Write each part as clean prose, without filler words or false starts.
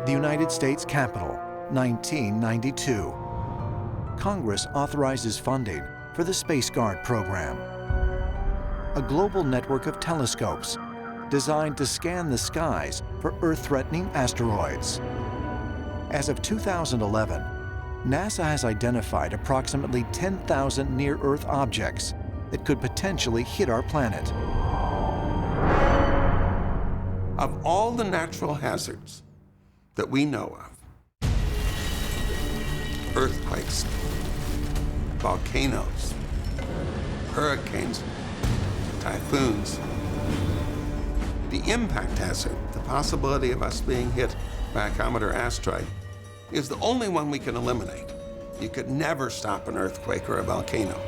The United States Capitol, 1992. Congress authorizes funding for the Space Guard program, a global network of telescopes designed to scan the skies for Earth-threatening asteroids. As of 2011, NASA has identified approximately 10,000 near-Earth objects that could potentially hit our planet. Of all the natural hazards that we know of, earthquakes, volcanoes, hurricanes, typhoons, the impact hazard, the possibility of us being hit by a comet or asteroid, is the only one we can eliminate. You could never stop an earthquake or a volcano.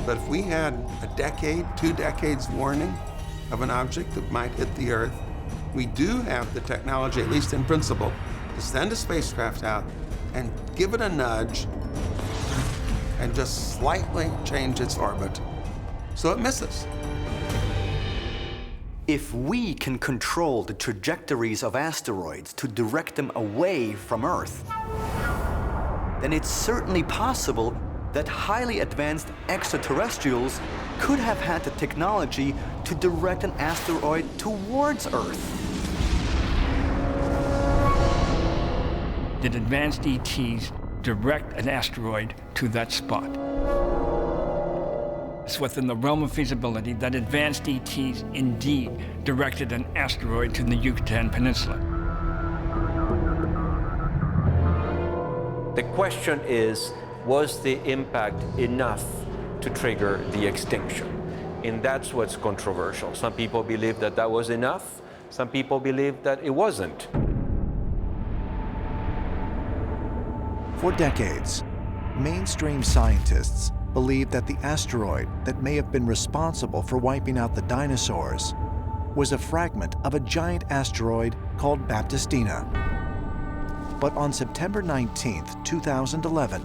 But if we had a decade, 2 decades warning of an object that might hit the Earth, we do have the technology, at least in principle, to send a spacecraft out and give it a nudge and just slightly change its orbit so it misses. If we can control the trajectories of asteroids to direct them away from Earth, then it's certainly possible that highly advanced extraterrestrials could have had the technology to direct an asteroid towards Earth. Did advanced ETs direct an asteroid to that spot? It's within the realm of feasibility that advanced ETs indeed directed an asteroid to the Yucatan Peninsula. The question is, was the impact enough to trigger the extinction? And that's what's controversial. Some people believe that that was enough. Some people believe that it wasn't. For decades, mainstream scientists believed that the asteroid that may have been responsible for wiping out the dinosaurs was a fragment of a giant asteroid called Baptistina. But on September 19, 2011,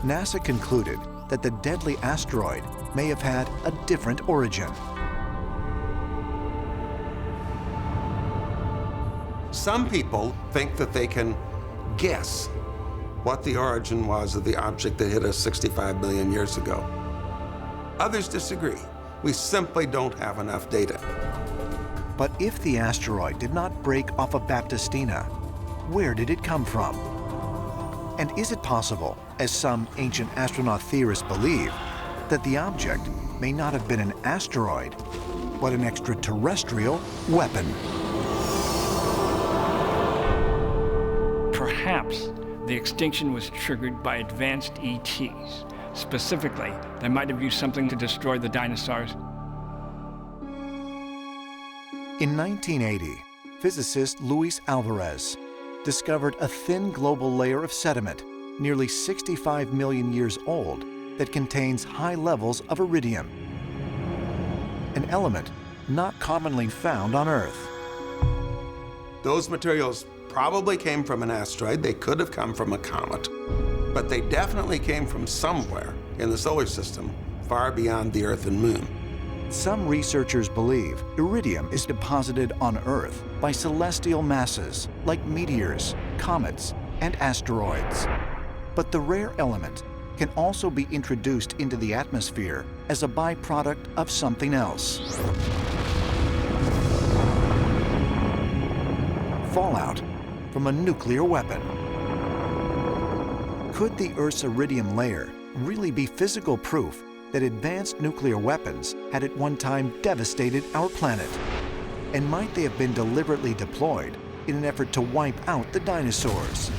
NASA concluded that the deadly asteroid may have had a different origin. Some people think that they can guess what the origin was of the object that hit us 65 million years ago. Others disagree. We simply don't have enough data. But if the asteroid did not break off of Baptistina, where did it come from? And is it possible, as some ancient astronaut theorists believe, that the object may not have been an asteroid, but an extraterrestrial weapon? Perhaps the extinction was triggered by advanced ETs. Specifically, they might have used something to destroy the dinosaurs. In 1980, physicist Luis Alvarez discovered a thin global layer of sediment, nearly 65 million years old, that contains high levels of iridium, an element not commonly found on Earth. Those materials probably came from an asteroid. They could have come from a comet, but they definitely came from somewhere in the solar system, far beyond the Earth and Moon. Some researchers believe iridium is deposited on Earth by celestial masses like meteors, comets, and asteroids. But the rare element can also be introduced into the atmosphere as a byproduct of something else. Fallout from a nuclear weapon. Could the Earth's iridium layer really be physical proof that advanced nuclear weapons had at one time devastated our planet? And might they have been deliberately deployed in an effort to wipe out the dinosaurs?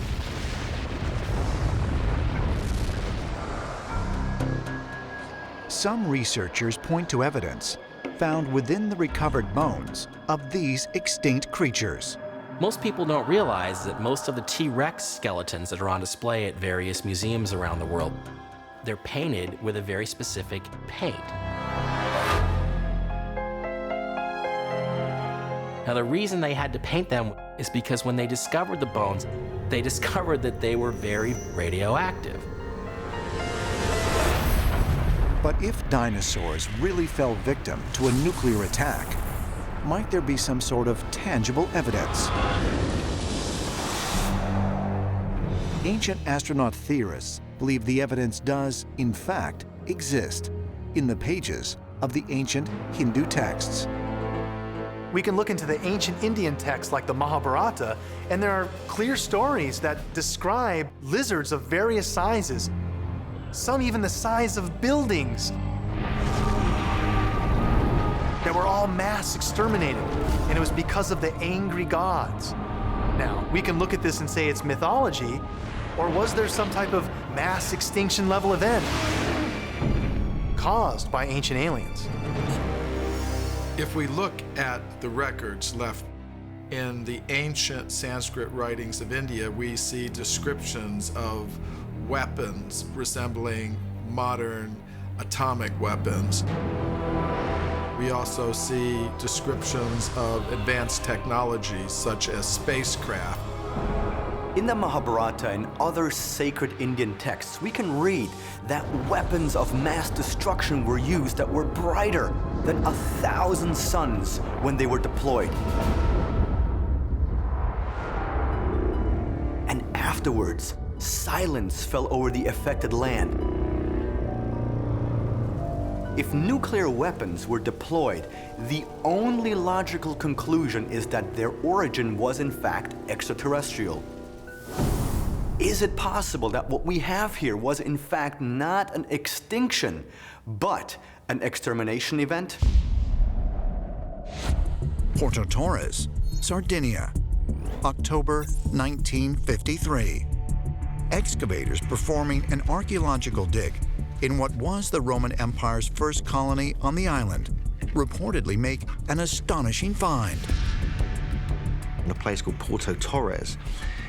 Some researchers point to evidence found within the recovered bones of these extinct creatures. Most people don't realize that most of the T-Rex skeletons that are on display at various museums around the world, they're painted with a very specific paint. Now, the reason they had to paint them is because when they discovered the bones, they discovered that they were very radioactive. But if dinosaurs really fell victim to a nuclear attack, might there be some sort of tangible evidence? Ancient astronaut theorists believe the evidence does, in fact, exist in the pages of the ancient Hindu texts. We can look into the ancient Indian texts like the Mahabharata, and there are clear stories that describe lizards of various sizes, some even the size of buildings, that were all mass exterminated, and it was because of the angry gods. Now, we can look at this and say it's mythology, or was there some type of mass extinction level event caused by ancient aliens? If we look at the records left in the ancient Sanskrit writings of India, we see descriptions of weapons resembling modern atomic weapons. We also see descriptions of advanced technologies such as spacecraft. In the Mahabharata and other sacred Indian texts, we can read that weapons of mass destruction were used that were brighter than 1,000 suns when they were deployed. And afterwards, silence fell over the affected land. If nuclear weapons were deployed, the only logical conclusion is that their origin was in fact extraterrestrial. Is it possible that what we have here was in fact not an extinction, but an extermination event? Porto Torres, Sardinia, October 1953. Excavators performing an archaeological dig in what was the Roman Empire's first colony on the island reportedly make an astonishing find. In a place called Porto Torres,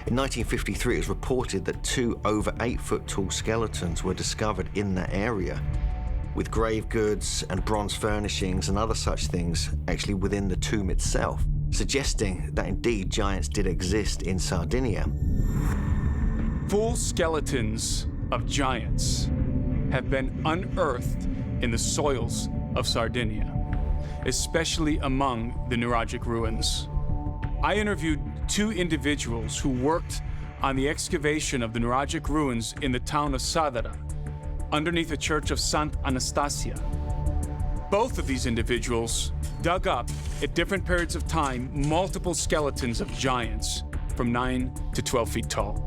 in 1953, it was reported that 2 over 8-foot tall skeletons were discovered in that area, with grave goods and bronze furnishings and other such things actually within the tomb itself, suggesting that indeed giants did exist in Sardinia. Full skeletons of giants have been unearthed in the soils of Sardinia, especially among the Nuragic ruins. I interviewed 2 individuals who worked on the excavation of the Nuragic ruins in the town of Sadara, underneath the church of Sant Anastasia. Both of these individuals dug up, at different periods of time, multiple skeletons of giants from 9 to 12 feet tall.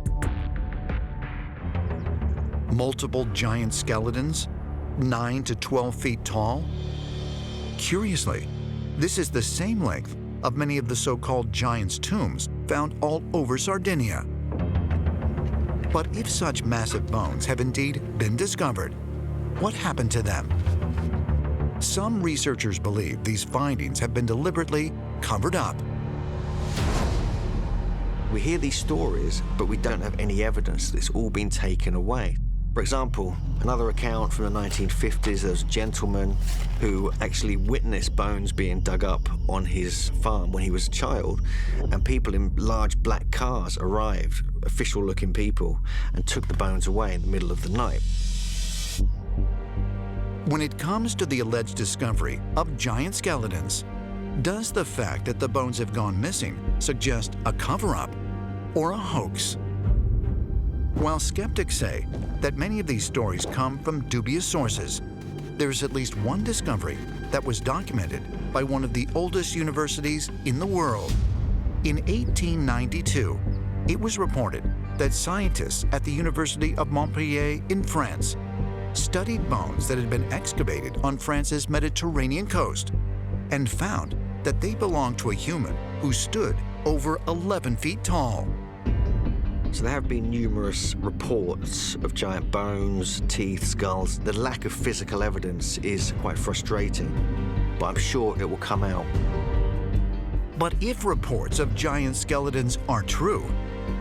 Multiple giant skeletons, 9 to 12 feet tall? Curiously, this is the same length of many of the so-called giants' tombs found all over Sardinia. But if such massive bones have indeed been discovered, what happened to them? Some researchers believe these findings have been deliberately covered up. We hear these stories, but we don't have any evidence that it's all been taken away. For example, another account from the 1950s, there was a gentleman who actually witnessed bones being dug up on his farm when he was a child, and people in large black cars arrived, official-looking people, and took the bones away in the middle of the night. When it comes to the alleged discovery of giant skeletons, does the fact that the bones have gone missing suggest a cover-up or a hoax? While skeptics say that many of these stories come from dubious sources, there's at least one discovery that was documented by one of the oldest universities in the world. In 1892, it was reported that scientists at the University of Montpellier in France studied bones that had been excavated on France's Mediterranean coast and found that they belonged to a human who stood over 11 feet tall. So there have been numerous reports of giant bones, teeth, skulls. The lack of physical evidence is quite frustrating, but I'm sure it will come out. But if reports of giant skeletons are true,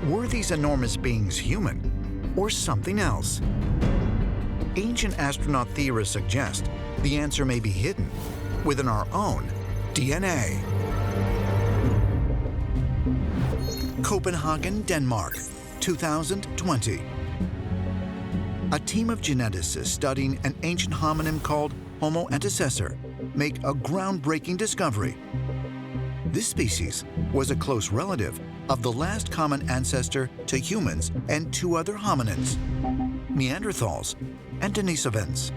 were these enormous beings human or something else? Ancient astronaut theorists suggest the answer may be hidden within our own DNA. Copenhagen, Denmark, 2020. A team of geneticists studying an ancient homonym called Homo antecessor make a groundbreaking discovery. This species was a close relative of the last common ancestor to humans and two other hominids, Neanderthals and Denisovans.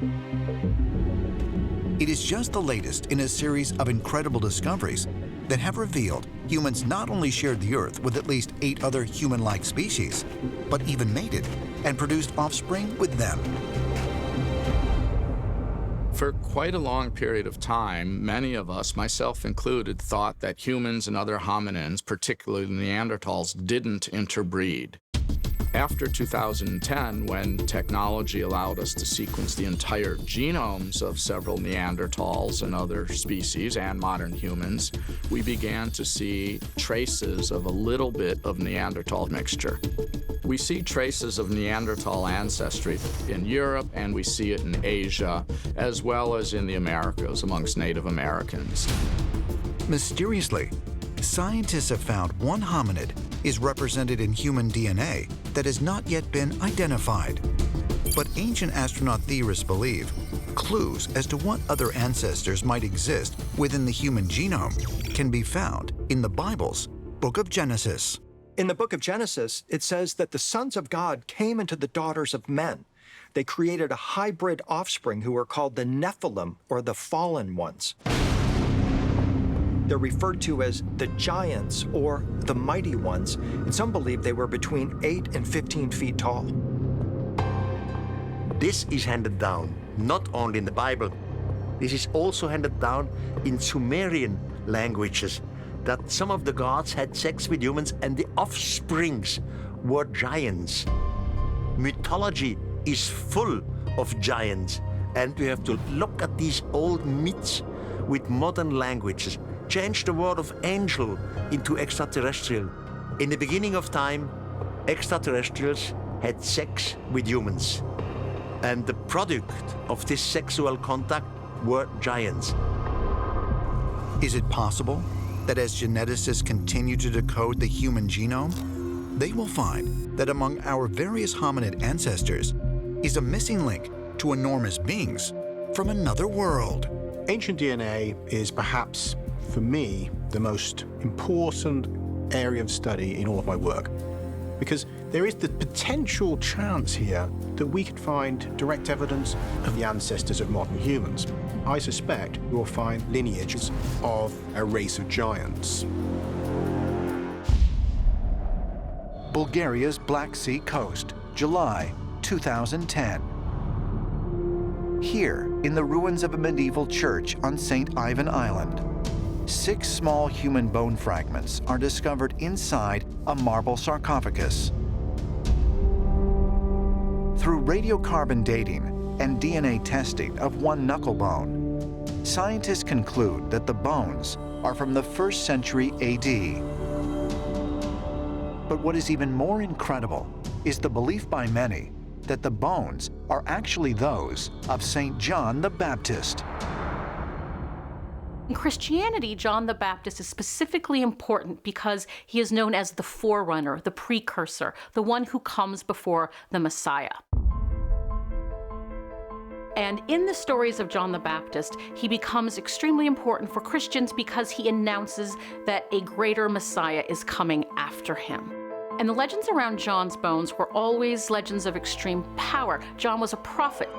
It is just the latest in a series of incredible discoveries that have revealed humans not only shared the Earth with at least 8 other human-like species, but even mated and produced offspring with them. For quite a long period of time, many of us, myself included, thought that humans and other hominins, particularly Neanderthals, didn't interbreed. After 2010, when technology allowed us to sequence the entire genomes of several Neanderthals and other species and modern humans, we began to see traces of a little bit of Neanderthal mixture. We see traces of Neanderthal ancestry in Europe, and we see it in Asia, as well as in the Americas amongst Native Americans. Mysteriously, scientists have found one hominid is represented in human DNA that has not yet been identified. But ancient astronaut theorists believe clues as to what other ancestors might exist within the human genome can be found in the Bible's Book of Genesis. In the book of Genesis, it says that the sons of God came into the daughters of men. They created a hybrid offspring who are called the Nephilim, or the fallen ones. They're referred to as the giants or the mighty ones, and some believe they were between 8 and 15 feet tall. This is handed down not only in the Bible, this is also handed down in Sumerian languages, that some of the gods had sex with humans and the offsprings were giants. Mythology is full of giants, and we have to look at these old myths with modern languages. Change the word of angel into extraterrestrial. In the beginning of time, extraterrestrials had sex with humans. And the product of this sexual contact were giants. Is it possible that as geneticists continue to decode the human genome, they will find that among our various hominid ancestors is a missing link to enormous beings from another world? Ancient DNA is perhaps, for me, the most important area of study in all of my work, because there is the potential chance here that we could find direct evidence of the ancestors of modern humans. I suspect we will find lineages of a race of giants. Bulgaria's Black Sea coast, July 2010. Here, in the ruins of a medieval church on St. Ivan Island, 6 small human bone fragments are discovered inside a marble sarcophagus. Through radiocarbon dating and DNA testing of one knuckle bone, scientists conclude that the bones are from the 1st century AD. But what is even more incredible is the belief by many that the bones are actually those of St. John the Baptist. In Christianity, John the Baptist is specifically important because he is known as the forerunner, the precursor, the one who comes before the Messiah. And in the stories of John the Baptist, he becomes extremely important for Christians because he announces that a greater Messiah is coming after him. And the legends around John's bones were always legends of extreme power. John was a prophet.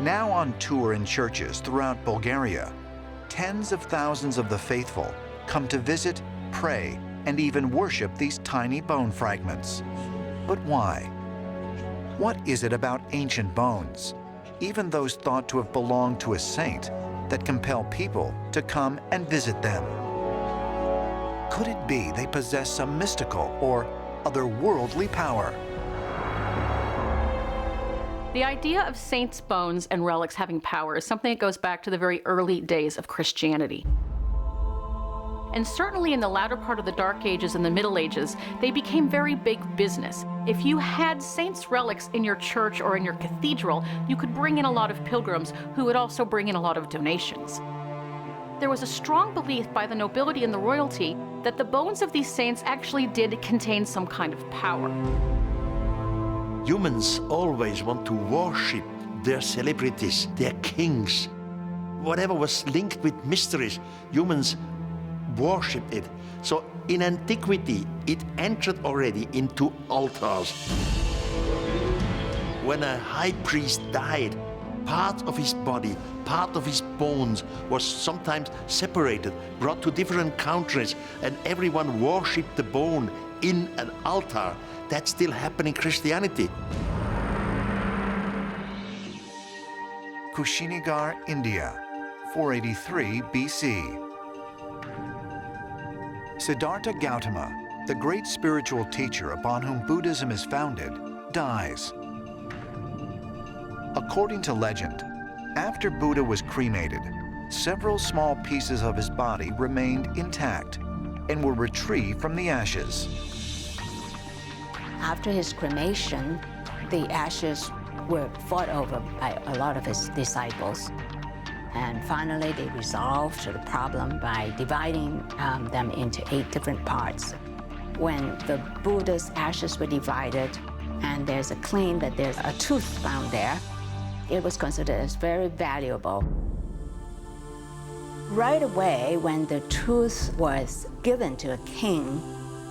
Now on tour in churches throughout Bulgaria, tens of thousands of the faithful come to visit, pray, and even worship these tiny bone fragments. But why? What is it about ancient bones, even those thought to have belonged to a saint, that compel people to come and visit them? Could it be they possess some mystical or otherworldly power? The idea of saints' bones and relics having power is something that goes back to the very early days of Christianity. And certainly in the latter part of the Dark Ages and the Middle Ages, they became very big business. If you had saints' relics in your church or in your cathedral, you could bring in a lot of pilgrims who would also bring in a lot of donations. There was a strong belief by the nobility and the royalty that the bones of these saints actually did contain some kind of power. Humans always want to worship their celebrities, their kings. Whatever was linked with mysteries, humans worshipped it. So in antiquity, it entered already into altars. When a high priest died, part of his body, part of his bones was sometimes separated, brought to different countries, and everyone worshipped the bone in an altar. That's still happening in Christianity. Kushinagar, India, 483 BC. Siddhartha Gautama, the great spiritual teacher upon whom Buddhism is founded, dies. According to legend, after Buddha was cremated, several small pieces of his body remained intact and were retrieved from the ashes. After his cremation, the ashes were fought over by a lot of his disciples. And finally, they resolved the problem by dividing them into 8 different parts. When the Buddha's ashes were divided, and there's a claim that there's a tooth found there, it was considered as very valuable. Right away, when the tooth was given to a king,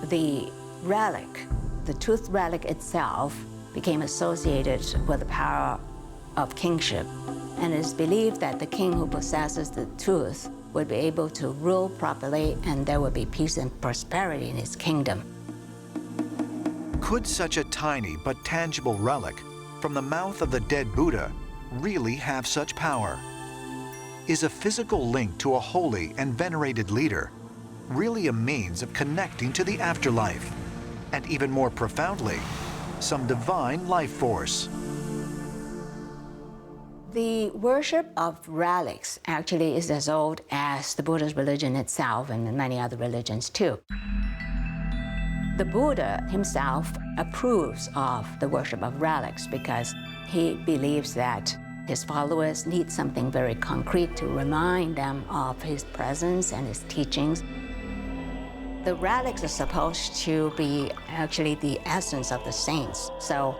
the relic, the tooth relic itself, became associated with the power of kingship. And it is believed that the king who possesses the tooth would be able to rule properly, and there would be peace and prosperity in his kingdom. Could such a tiny but tangible relic from the mouth of the dead Buddha really have such power? Is a physical link to a holy and venerated leader really a means of connecting to the afterlife? And even more profoundly, some divine life force? The worship of relics actually is as old as the Buddha's religion itself and many other religions too. The Buddha himself approves of the worship of relics because he believes that his followers need something very concrete to remind them of his presence and his teachings. The relics are supposed to be actually the essence of the saints. So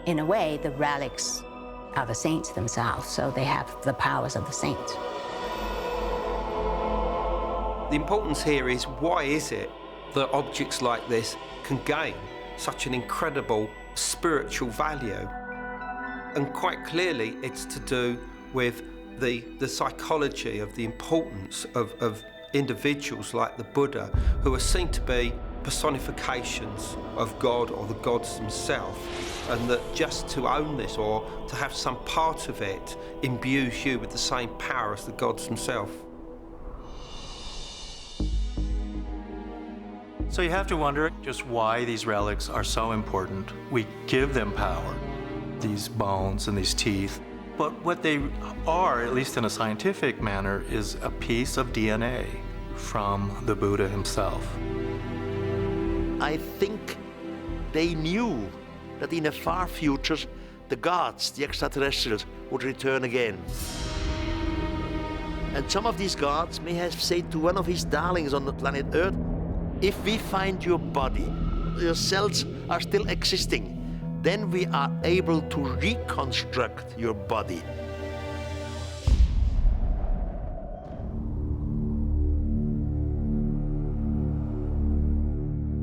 in a way, the relics are the saints themselves, so they have the powers of the saints. The importance here is, why is it that objects like this can gain such an incredible spiritual value? And quite clearly, it's to do with the psychology of the importance of individuals like the Buddha, who are seen to be personifications of God or the gods themselves, and that just to own this or to have some part of it imbues you with the same power as the gods themselves. So you have to wonder just why these relics are so important. We give them power, these bones and these teeth, but what they are, at least in a scientific manner, is a piece of DNA from the Buddha himself. I think they knew that in the far future, the gods, the extraterrestrials, would return again. And some of these gods may have said to one of his darlings on the planet Earth, if we find your body, your cells are still existing, then we are able to reconstruct your body.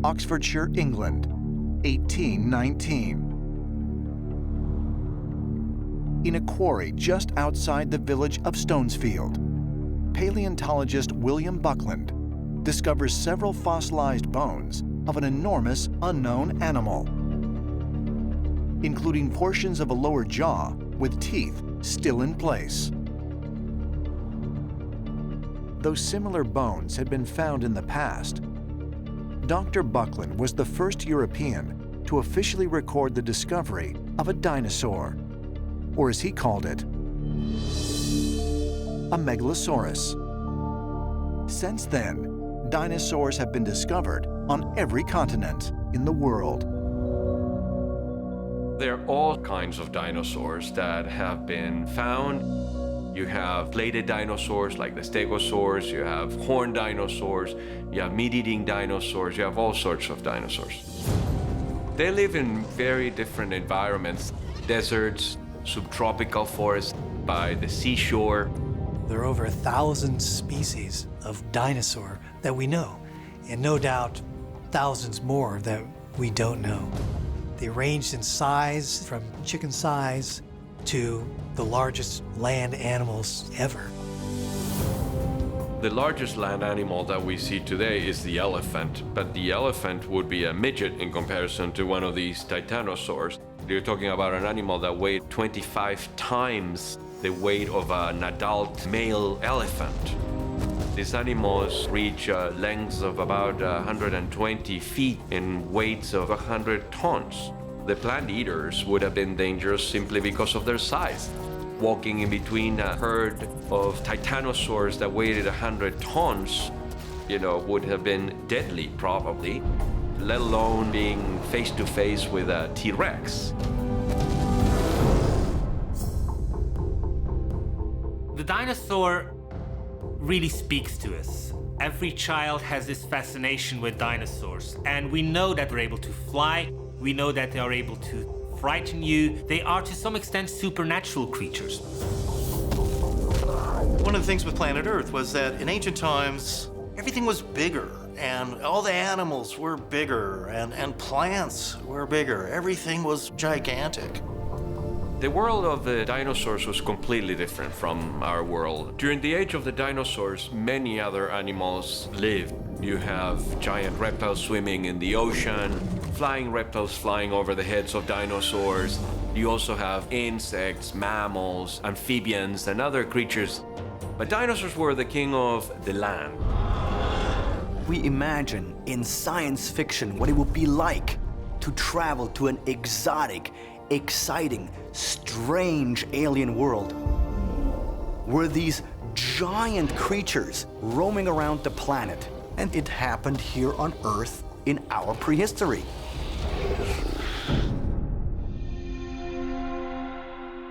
Oxfordshire, England, 1819. In a quarry just outside the village of Stonesfield, paleontologist William Buckland discovers several fossilized bones of an enormous unknown animal, including portions of a lower jaw with teeth still in place. Though similar bones had been found in the past, Dr. Buckland was the first European to officially record the discovery of a dinosaur, or as he called it, a megalosaurus. Since then, dinosaurs have been discovered on every continent in the world. There are all kinds of dinosaurs that have been found. You have plated dinosaurs like the stegosaurs, you have horned dinosaurs, you have meat-eating dinosaurs, you have all sorts of dinosaurs. They live in very different environments, deserts, subtropical forests, by the seashore. There are over 1,000 species of dinosaur that we know, and no doubt thousands more that we don't know. They ranged in size from chicken size to the largest land animals ever. The largest land animal that we see today is the elephant, but the elephant would be a midget in comparison to one of these titanosaurs. You're talking about an animal that weighed 25 times the weight of an adult male elephant. These animals reach lengths of about 120 feet and weights of 100 tons. The plant eaters would have been dangerous simply because of their size. Walking in between a herd of titanosaurs that weighed 100 tons, would have been deadly probably, let alone being face to face with a T-Rex. The dinosaur really speaks to us. Every child has this fascination with dinosaurs, and we know that they're able to fly, we know that they are able to frighten you. They are to some extent supernatural creatures. One of the things with planet Earth was that in ancient times, everything was bigger, and all the animals were bigger, and plants were bigger. Everything was gigantic. The world of the dinosaurs was completely different from our world. During the age of the dinosaurs, many other animals lived. You have giant reptiles swimming in the ocean, flying reptiles flying over the heads of dinosaurs. You also have insects, mammals, amphibians, and other creatures. But dinosaurs were the king of the land. We imagine in science fiction what it would be like to travel to an exotic, exciting, strange alien world where these giant creatures roaming around the planet. And it happened here on Earth in our prehistory.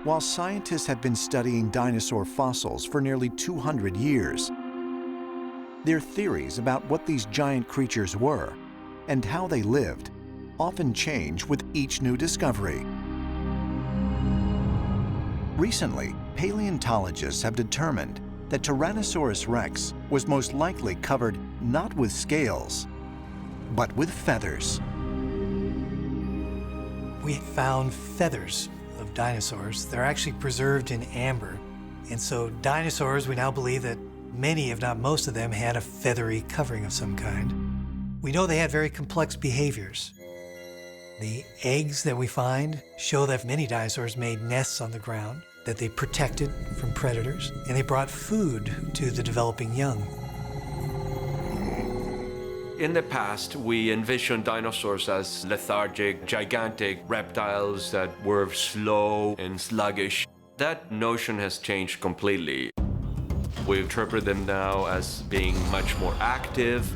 While scientists have been studying dinosaur fossils for nearly 200 years, their theories about what these giant creatures were and how they lived often change with each new discovery. Recently, paleontologists have determined that Tyrannosaurus rex was most likely covered not with scales, but with feathers. We found feathers of dinosaurs. They're actually preserved in amber. And so dinosaurs, we now believe that many, if not most of them, had a feathery covering of some kind. We know they had very complex behaviors. The eggs that we find show that many dinosaurs made nests on the ground, that they protected from predators, and they brought food to the developing young. In the past, we envisioned dinosaurs as lethargic, gigantic reptiles that were slow and sluggish. That notion has changed completely. We interpret them now as being much more active.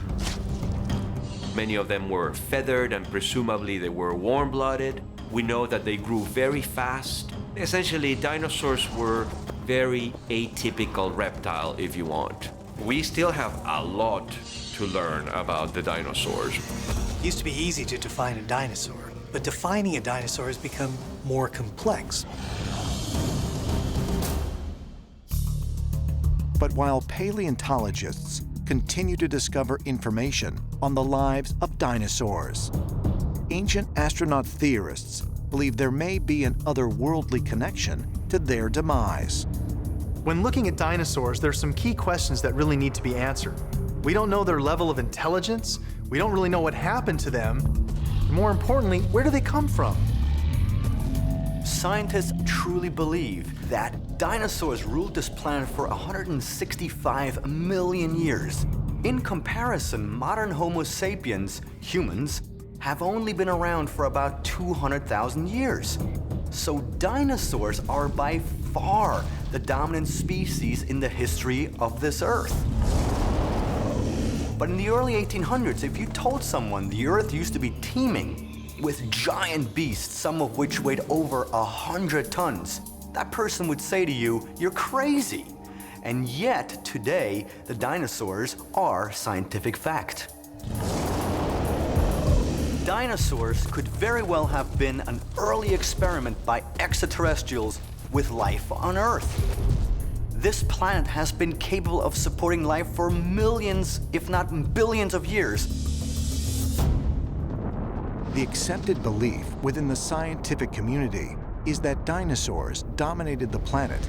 Many of them were feathered, and presumably they were warm-blooded. We know that they grew very fast. Essentially, dinosaurs were very atypical reptile, if you want. We still have a lot to learn about the dinosaurs. It used to be easy to define a dinosaur, but defining a dinosaur has become more complex. But while paleontologists continue to discover information on the lives of dinosaurs, ancient astronaut theorists believe there may be an otherworldly connection to their demise. When looking at dinosaurs, there's some key questions that really need to be answered. We don't know their level of intelligence, we don't really know what happened to them, and more importantly, where do they come from? Scientists truly believe that dinosaurs ruled this planet for 165 million years. In comparison, modern Homo sapiens, humans, have only been around for about 200,000 years. So dinosaurs are by far the dominant species in the history of this Earth. But in the early 1800s, if you told someone the Earth used to be teeming with giant beasts, some of which weighed over 100 tons, that person would say to you, "You're crazy." And yet, today, the dinosaurs are scientific fact. Dinosaurs could very well have been an early experiment by extraterrestrials with life on Earth. this planet has been capable of supporting life for millions, if not billions of years. The accepted belief within the scientific community is that dinosaurs dominated the planet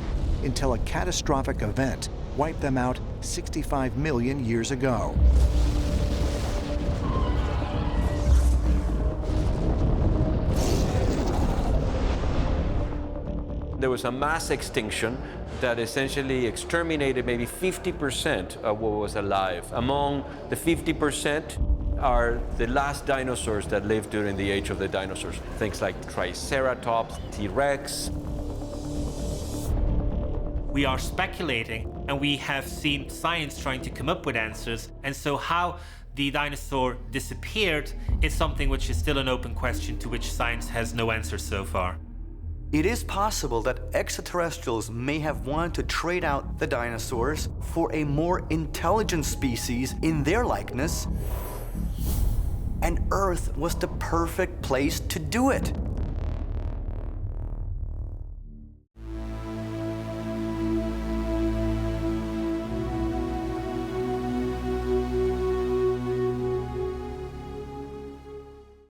until a catastrophic event wiped them out 65 million years ago. There was a mass extinction that essentially exterminated maybe 50% of what was alive. Among the 50% are the last dinosaurs that lived during the age of the dinosaurs. Things like Triceratops, T-Rex. We are speculating, and we have seen science trying to come up with answers, and so how the dinosaur disappeared is something which is still an open question to which science has no answer so far. It is possible that extraterrestrials may have wanted to trade out the dinosaurs for a more intelligent species in their likeness, and Earth was the perfect place to do it.